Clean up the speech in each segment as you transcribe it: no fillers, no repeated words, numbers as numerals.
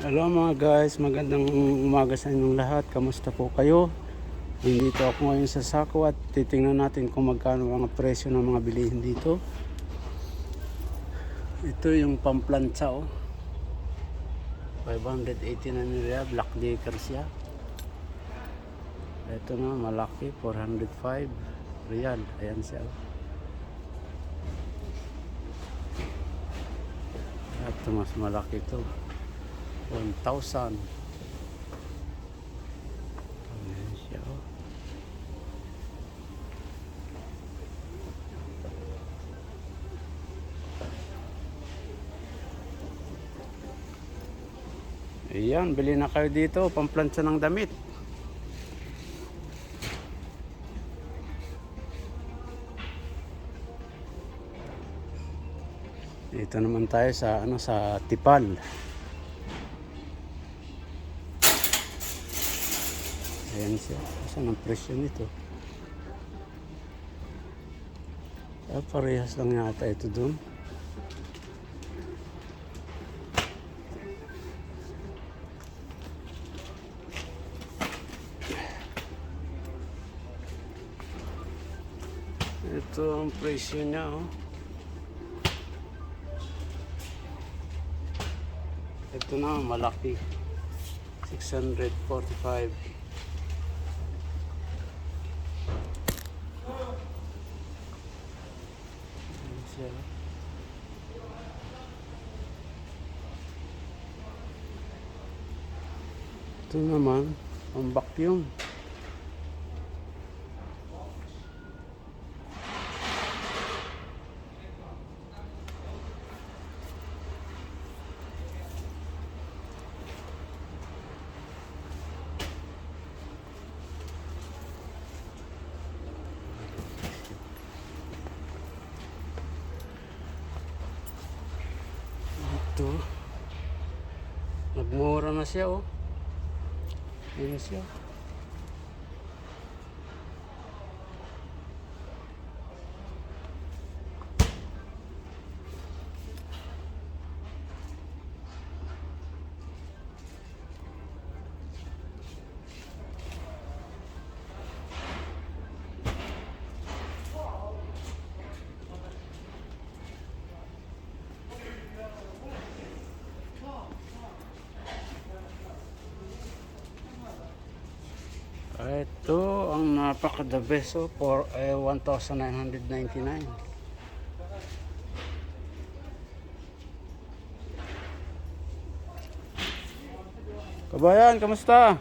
Hello mga guys, magandang umaga sa inyong lahat. Kamusta po kayo? Nandito ako ngayon sa Sako at titingnan natin kung magkano ang presyo ng mga bilihin dito. Ito yung pamplantsa, oh. 580 na nila, black decker siya. Ito na malaki, 405 real. Ayan siya, oh. At mas malaki ito, 1,000. Ayan siya, oh. Ayan, bili na kayo dito, pamplantsa ng damit. Dito naman tayo sa sa Tipal. Ayan siya. Saan ang presyo nito? Parehas lang yata ito dun. Ito ang presyo niya, oh. Ito na malaki, 645. Ayan siya. Ito naman ang vacuum. Ito, nagmura na siya, oh. Ayan siya. Ito ang napaka-the best, oh, for 1,999. Kabayan, kamusta?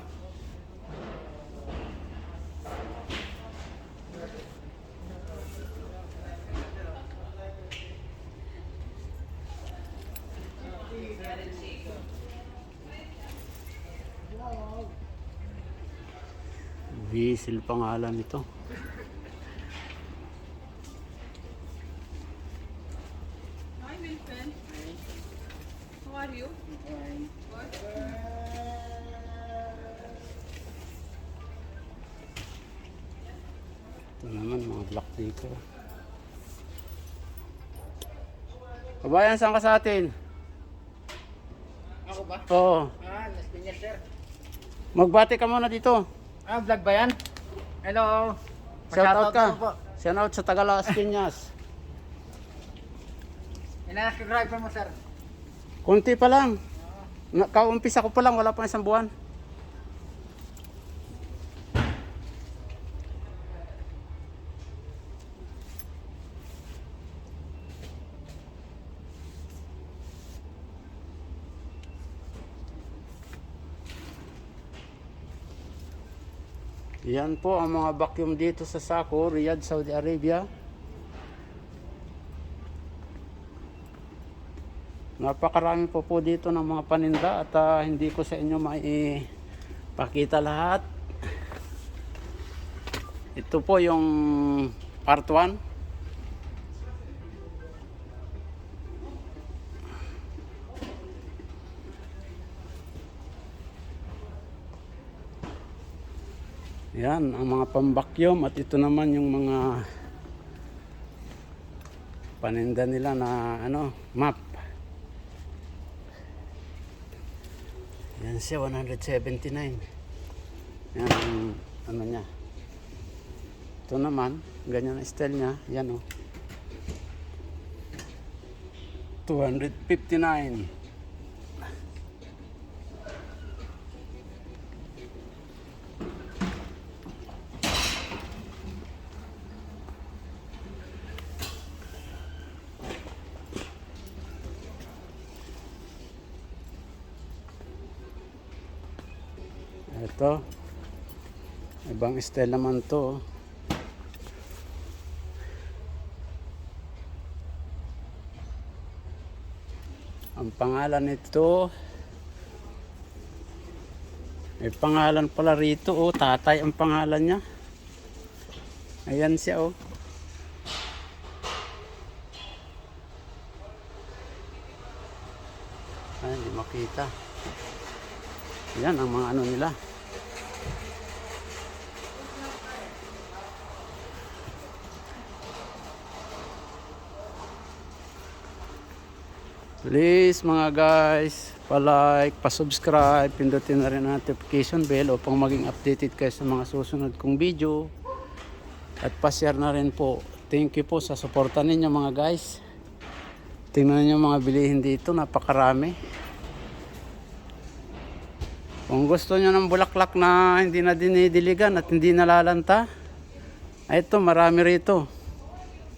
Diesel pangalan nito. Hi, Vincent. How are you? What? Ito naman mga black decker. Kabayan, saan ka sa atin? Ako ba? Oo. Las Piñas, sir. Magbati ka muna dito. Vlog ba yan? Hello. Shoutout ka. ko po. Shoutout sa Tagalas Piñas. Ilan subscriber mo, sir? Kunti pa lang. Kaumpisa ko pa lang, wala pang isang buwan. Yan po ang mga vacuum dito sa Sako, Riyadh, Saudi Arabia. Napakarami po dito ng mga paninda at hindi ko sa inyo maipakita lahat. Ito po yung part 1. Yan ang mga pambakyum at ito naman yung mga paninda nila na map. Yan siya, 179. Yan ang ano niya. Ito naman, ganyan ang style niya. Yan o. 259. Ito. Ibang style naman to. Ang pangalan nito, may pangalan pala rito, oh, Tatay ang pangalan niya. Ayan siya, oh. Ay, hindi makita. Yan ang mga ano nila. Please mga guys, pa-like, pa-subscribe, pindutin na rin ang notification bell upang maging updated kayo sa mga susunod kong video. At pa-share na rin po. Thank you po sa suporta ninyo mga guys. Tingnan niyo mga bilihin dito, napakarami. Kung gusto niyo ng bulaklak na hindi na dinidiligan at hindi nalalanta, ay ito, marami rito.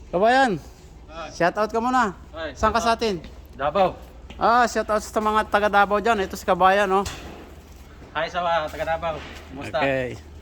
Kabayan, shout out ka muna. Saan ka sa atin? Davao. Shout out sa mga taga Davao dyan. Ito si Kabayan, no? Hi sa mga taga Davao. Kumusta? Okay.